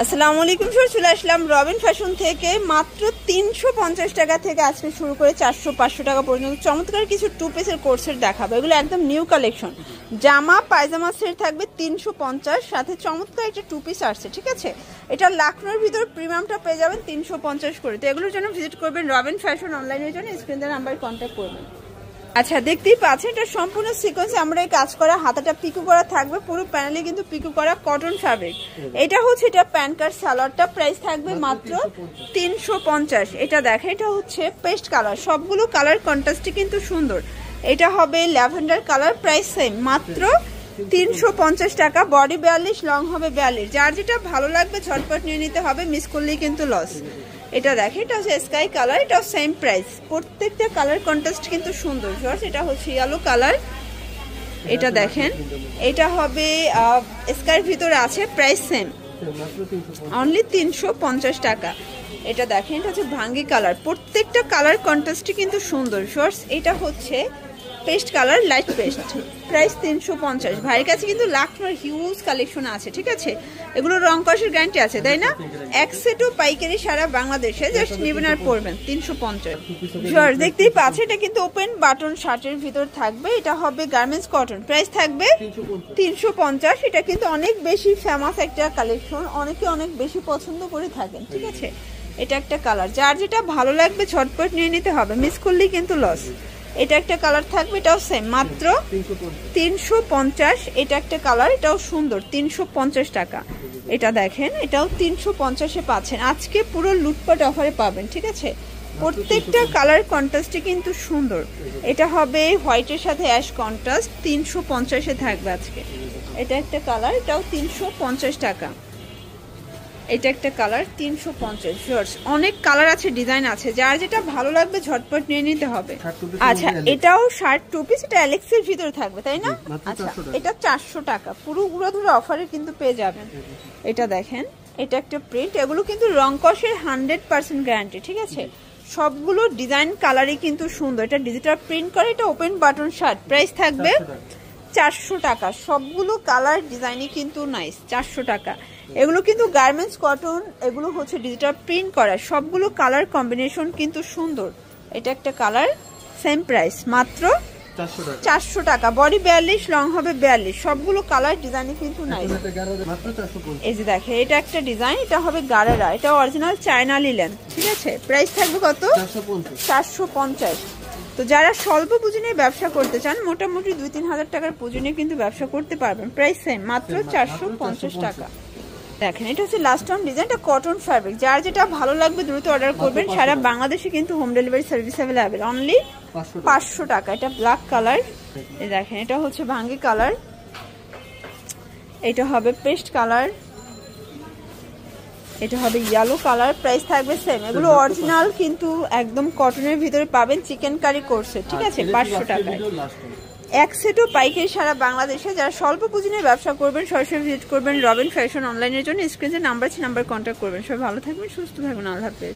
আসসালামু আলাইকুম স্যার, চলে আসলাম রবিন ফ্যাশন থেকে। মাত্র 350 টাকা থেকে আজকে শুরু করে 400-500 টাকা পর্যন্ত চমৎকার কিছু টু পিসের কোর্সের দেখাবো। এগুলো একদম নিউ কালেকশন। জামা পায়জামা সেট থাকবে 350, সাথে চমৎকার একটা টু পিস আসছে, ঠিক আছে। এটা লাখনোর ভিতর প্রিমিয়ামটা পেয়ে যাবেন 350 করে। তো এগুলোর জন্য ভিজিট করবেন রবিন ফ্যাশন অনলাইনের জন্য, স্ক্রিনের নাম্বারে কন্ট্যাক্ট করবেন। আচ্ছা, দেখতেই পাচ্ছেন এটা সম্পূর্ণ সিকোয়েন্স আমরা এই কাজ করা, হাতাটা পিকু করা থাকবে, পুরো প্যানেলে কিন্তু পিকু করা কটন ফ্যাব্রিক। এটা হচ্ছে এটা প্যান্ট কাট সালোয়ারটা, প্রাইস থাকবে মাত্র 350। এটা দেখে এটা হচ্ছে পেস্ট কালার, সবগুলো কালার কন্ট্রাস্টে কিন্তু সুন্দর। এটা হবে ল্যাভেন্ডার কালার, প্রাইস সেম মাত্র 350 টাকা। বডি 42, লং হবে 42। যার যেটা ভালো লাগবে ঝটপট নিয়ে নিতে হবে, মিস করলেই কিন্তু লস। এটা দেখে এটা হচ্ছে স্কাই কালার, এটাও সেম প্রাইস। প্রত্যেকটা কালার কন্ট্রাস্ট কিন্তু সুন্দর। এটা হচ্ছে ইয়েলো কালার, এটা দেখেন এটা হবে স্কাইর ভিতরে আছে, প্রাইস সেম অনলি 350 টাকা। এটা দেখেন এটা হচ্ছে ভাঙ্গি কালার, প্রত্যেকটা কালার কন্ট্রাস্টই কিন্তু সুন্দর। এটা হচ্ছে paste colour, light paste, price 350। ভাইয়ের কাছে কিন্তু লাখনোর হিউজ কালেকশন আছে, ঠিক আছে। এগুলো রং কষের গ্যারান্টি আছে, তাই না। এক সেটও পাইকারি সারা বাংলাদেশে, জাস্ট নেবেন আর পরবেন 350। দেখতেই পাচ্ছে এটা কিন্তু ওপেন বাটন শার্টের ভিতর থাকবে। এটা হবে গার্মেন্টস কটন, প্রাইস থাকবে 350। এটা কিন্তু অনেক বেশি ফেমাস একটা কালেকশন, অনেকে অনেক বেশি পছন্দ করে থাকেন, ঠিক আছে। এটা একটা কালার, যার যেটা ভালো লাগবে ঝটপট নিয়ে নিতে হবে, মিস করলেই কিন্তু লস। এটা একটা কালার থাকবে, এটাও সেম মাত্র 350। এটা একটা কালার, এটাও সুন্দর, 350 টাকা। এটা দেখেন এটাও 350-এ পাচ্ছেন। আজকে পুরো লুটপাট অফারে পাবেন, ঠিক আছে। প্রত্যেকটা কালার কন্ট্রাস্টে কিন্তু সুন্দর। এটা হবে হোয়াইটের সাথে অ্যাশ কন্ট্রাস্ট, 350-এ থাকবে আজকে। এটা একটা কালার, এটাও 350 টাকা। এটা একটা কালার 350। অনেক কালার আছে, ডিজাইন আছে, যার যেটা ভালো লাগবে ঝটপট নিয়ে নিতে হবে। আচ্ছা, এটাও শার্ট টু পিস, এটা অ্যালেক্সের ভিতরে থাকবে, তাই না। আচ্ছা, এটা 400 টাকা, পুরো উড়াধুরা অফারে কিন্তু পেয়ে যাবেন। এটা দেখেন এটা একটা প্রিন্ট, এগুলো কিন্তু রং কষের 100% গ্যারান্টি, ঠিক আছে। সবগুলো ডিজাইন কালারই কিন্তু সুন্দর। এটা ডিজিটাল প্রিন্ট করে, এটা ওপেন বাটন শার্ট, প্রাইস থাকবে 400 টাকা। সবগুলো কালার ডিজাইনই কিন্তু নাইস, 400 টাকা। এগুলো কিন্তু গার্মেন্টস কটন, এগুলো হচ্ছে ডিজিটাল প্রিন্ট করা, সবগুলো কালার কম্বিনেশন কিন্তু সুন্দর। এটা একটা কালার, সেম প্রাইস মাত্র 400 টাকা। বডি 42, লং হবে 42, সবগুলো কালার ডিজাইনই কিন্তু নাইস। এই যে দেখে এটা একটা ডিজাইন, এটা হবে গারারা, এটা অরিজিনাল চায়না লিলেন, ঠিক আছে। প্রাইস থাকবে কত, 450। তো যারা স্বল্প পুঁজি নিয়ে ব্যবসা করতে চান, মোটামুটি 2-3 হাজার টাকার পুঁজি নিয়ে কিন্তু ব্যবসা করতে পারবেন, প্রাইস সেম মাত্র 450 টাকা। দেখেন এটা হচ্ছে লাস্ট টাইম ডিজাইনটা কটন ফ্যাব্রিক, যার যেটা ভালো লাগবে দ্রুত অর্ডার করবেন। সারা বাংলাদেশে কিন্তু home delivery service available, only 500 টাকা। এটা ব্ল্যাক কালার, এই দেখেন এটা হচ্ছে ভাঙ্গি কালার, এটা হবে পেস্ট কালার, এটা হবে ইয়েলো কালার, প্রাইস থাকবে সেম। এগুলো অরিজিনাল কিন্তু একদম কটনের ভিতরে পাবেন, চিকেন কারি কোর্সে, ঠিক আছে, 500 টাকায়। এক সেটও পাইকারি সারা বাংলাদেশে। যারা স্বল্প পুঁজি নিয়ে ব্যবসা করবেন সরাসরি ভিজিট করবেন রবিন ফ্যাশন অনলাইনের জন্য, স্ক্রিনে নাম্বার আছে, নাম্বার কন্ট্যাক্ট করবেন। সবাই ভালো থাকবেন, সুস্থ থাকবেন, আল্লাহ হাফেজ।